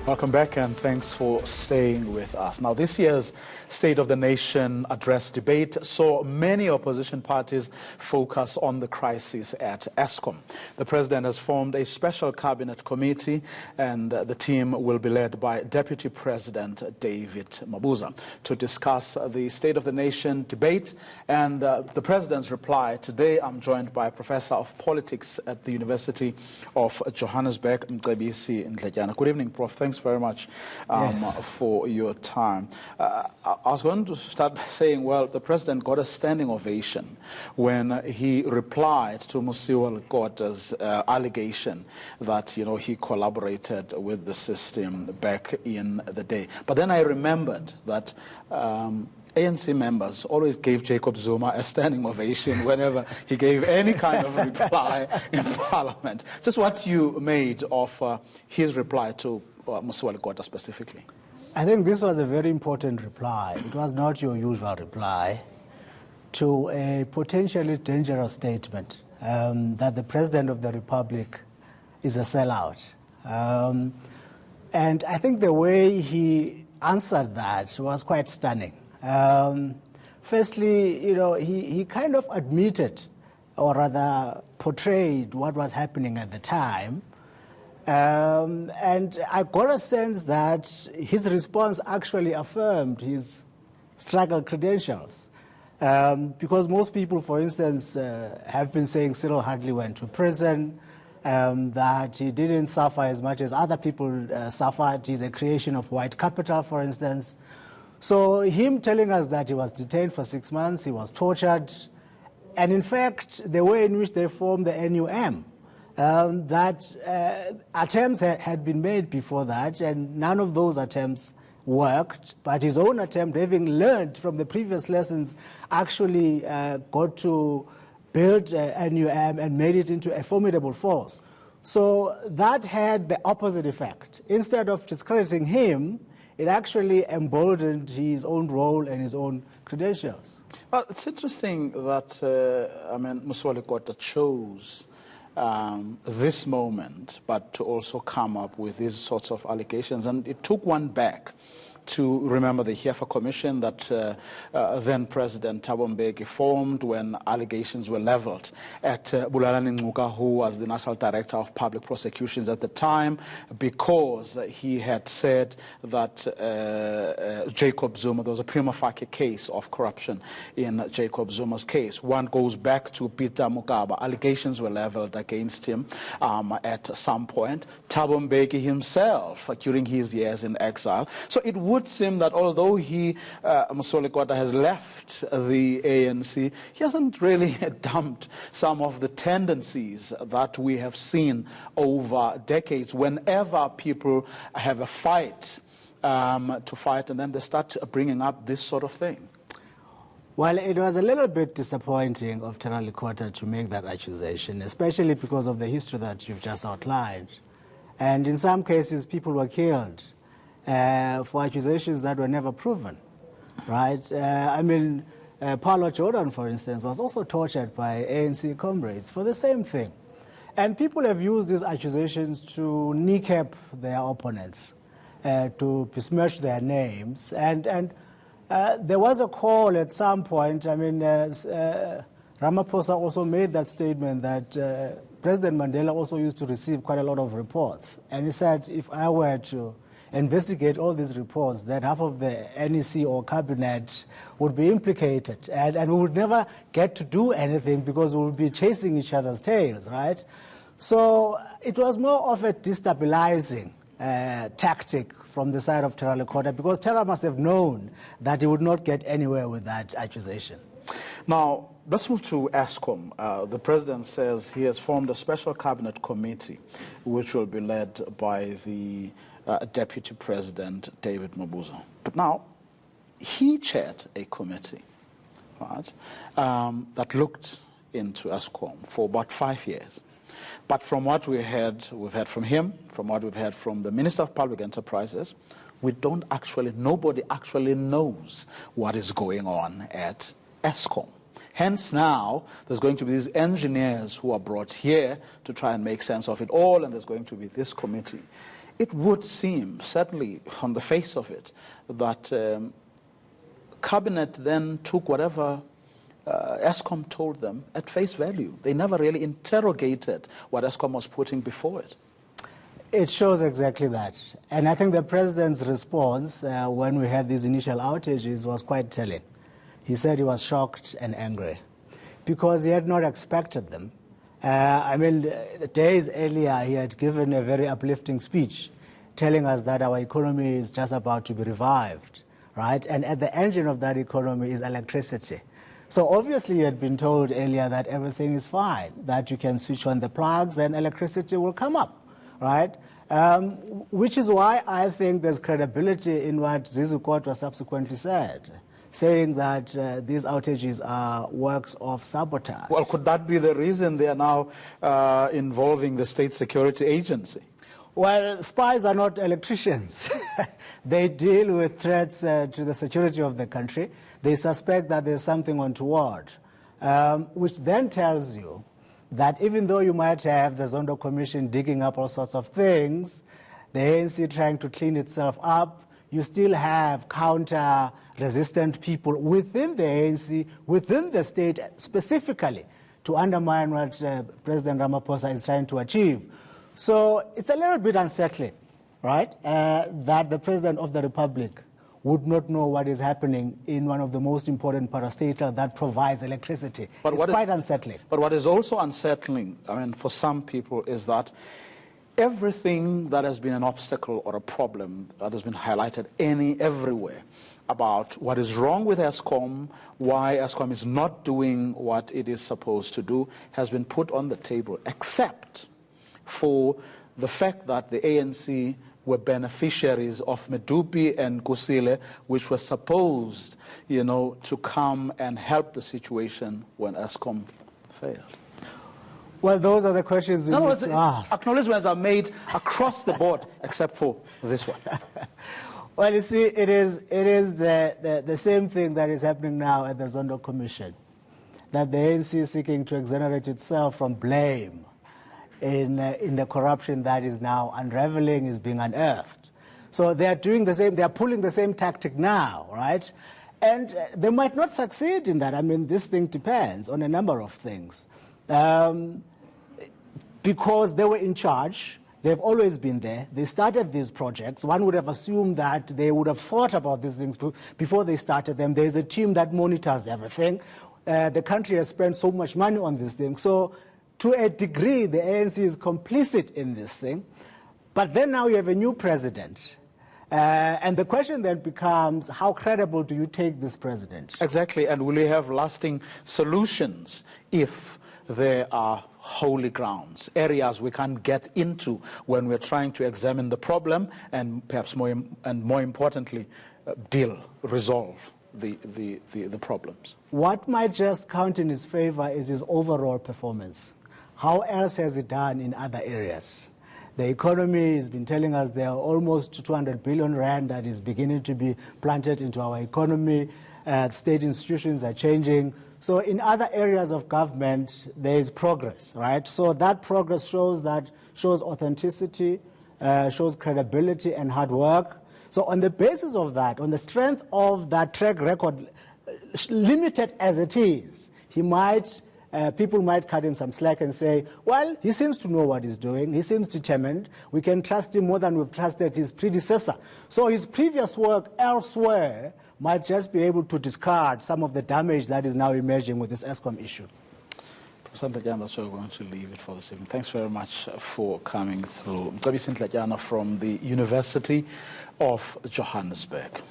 Welcome back and thanks for staying with us. Now, this year's State of the Nation address debate saw many opposition parties focus on the crisis at Eskom. The president has formed a special cabinet committee and the team will be led by Deputy President David Mabuza to discuss the State of the Nation debate and the president's reply. Today, I'm joined by Professor of Politics at the University of Johannesburg, Mcebisi Ndletyana. Good evening, Prof. Thanks very much for your time. I was going to start by saying, well, the president got a standing ovation when he replied to Mcebisi Ndletyana's allegation that, he collaborated with the system back in the day. But then I remembered that ANC members always gave Jacob Zuma a standing ovation whenever he gave any kind of reply in Parliament. Just what you made of his reply to Mcebisi Ndletyana specifically. I think this was a very important reply. It was not your usual reply to a potentially dangerous statement that the President of the Republic is a sellout. And I think the way he answered that was quite stunning. Firstly, he kind of admitted, or rather portrayed what was happening at the time. And I got a sense that his response actually affirmed his struggle credentials. Because most people, for instance, have been saying Cyril hardly went to prison, that he didn't suffer as much as other people suffered. He's a creation of white capital, for instance. So him telling us that he was detained for 6 months, he was tortured, and in fact, the way in which they formed the NUM, that attempts had been made before that, and none of those attempts worked, but his own attempt, having learned from the previous lessons, actually got to build NUM and made it into a formidable force. So that had the opposite effect. Instead of discrediting him, it actually emboldened his own role and his own credentials. Well, it's interesting that, Mcebisi Ndletyana chose this moment, but to also come up with these sorts of allegations. And it took one back to remember the Heifer Commission that then President Thabo Mbeki formed when allegations were leveled at Bulalani Ngcuka, who was the National Director of Public Prosecutions at the time, because he had said that Jacob Zuma, there was a prima facie case of corruption in Jacob Zuma's case. One goes back to Peter Mugaba. Allegations were leveled against him at some point. Thabo Mbeki himself, during his years in exile. So it would seem that although Mcebisi Ndletyana has left the ANC, he hasn't really dumped some of the tendencies that we have seen over decades. Whenever people have a fight to fight, and then they start bringing up this sort of thing. Well, it was a little bit disappointing of Thabo Ndletyana to make that accusation, especially because of the history that you've just outlined. And in some cases, people were killed for accusations that were never proven, right? Paulo Jordan, for instance, was also tortured by ANC comrades for the same thing. And people have used these accusations to kneecap their opponents, to besmirch their names. And there was a call at some point, Ramaphosa also made that statement that President Mandela also used to receive quite a lot of reports. And he said, if I were to investigate all these reports, then half of the NEC or cabinet would be implicated, and we would never get to do anything because we would be chasing each other's tails, right? So it was more of a destabilizing tactic from the side of Thabo Ndletyana, because Thabo must have known that he would not get anywhere with that accusation. Now, let's move to Eskom. The president says he has formed a special cabinet committee which will be led by the Deputy President David Mabuza. But now, he chaired a committee, right, that looked into Eskom for about 5 years. But from what we've heard from him, from what we've heard from the Minister of Public Enterprises, nobody actually knows what is going on at Eskom. Hence now, there's going to be these engineers who are brought here to try and make sense of it all, and there's going to be this committee. it would seem, certainly on the face of it, that Cabinet then took whatever Eskom told them at face value. They never really interrogated what Eskom was putting before it. It shows exactly that. And I think the president's response when we had these initial outages was quite telling. He said he was shocked and angry because he had not expected them. I mean, days earlier, he had given a very uplifting speech telling us that our economy is just about to be revived, right? And at the engine of that economy is electricity. So obviously, you had been told earlier that everything is fine, that you can switch on the plugs and electricity will come up, right? Which is why I think there's credibility in what Zizukotwa subsequently said, saying that these outages are works of sabotage. Well, could that be the reason they are now involving the State Security Agency? Well, spies are not electricians. They deal with threats to the security of the country. They suspect that there's something untoward, which then tells you that even though you might have the Zondo Commission digging up all sorts of things, the ANC trying to clean itself up, you still have counter-resistant people within the ANC, within the state specifically, to undermine what President Ramaphosa is trying to achieve. So it's a little bit unsettling, right, that the President of the Republic would not know what is happening in one of the most important parastatals that provides electricity. It's quite unsettling. But what is also unsettling, I mean, for some people, is that everything that has been an obstacle or a problem that has been highlighted everywhere about what is wrong with Eskom, why Eskom is not doing what it is supposed to do, has been put on the table, except for the fact that the ANC were beneficiaries of Medupi and Kusile, which were supposed, to come and help the situation when Eskom failed. Well, those are the questions we need to ask. Acknowledgements are made across the board, except for this one. Well, you see, it is the same thing that is happening now at the Zondo Commission, that the ANC is seeking to exonerate itself from blame in the corruption that is now unraveling, is being unearthed. So they are doing the same, they are pulling the same tactic now, right? And they might not succeed in that. I mean, this thing depends on a number of things. Because they were in charge, they've always been there. They started these projects. One would have assumed that they would have thought about these things before they started them. There's a team that monitors everything. The country has spent so much money on this thing. So to a degree, the ANC is complicit in this thing. But then now you have a new president. And the question then becomes, how credible do you take this president? Exactly, and will you have lasting solutions if there are holy grounds, areas we can't get into when we're trying to examine the problem and perhaps more importantly, resolve the problems? What might just count in his favor is his overall performance. How else has it done in other areas? The economy has been telling us there are almost 200 billion rand that is beginning to be planted into our economy. State institutions are changing. So in other areas of government, there is progress, right? So that progress shows authenticity, shows credibility and hard work. So on the basis of that, on the strength of that track record, limited as it is, people might cut him some slack and say, well, he seems to know what he's doing. He seems determined. We can trust him more than we've trusted his predecessor. So his previous work elsewhere might just be able to discard some of the damage that is now emerging with this Eskom issue. Professor Ndletyana, that's where we're going to leave it for this evening. Thanks very much for coming through. Mcebisi Ndletyana from the University of Johannesburg.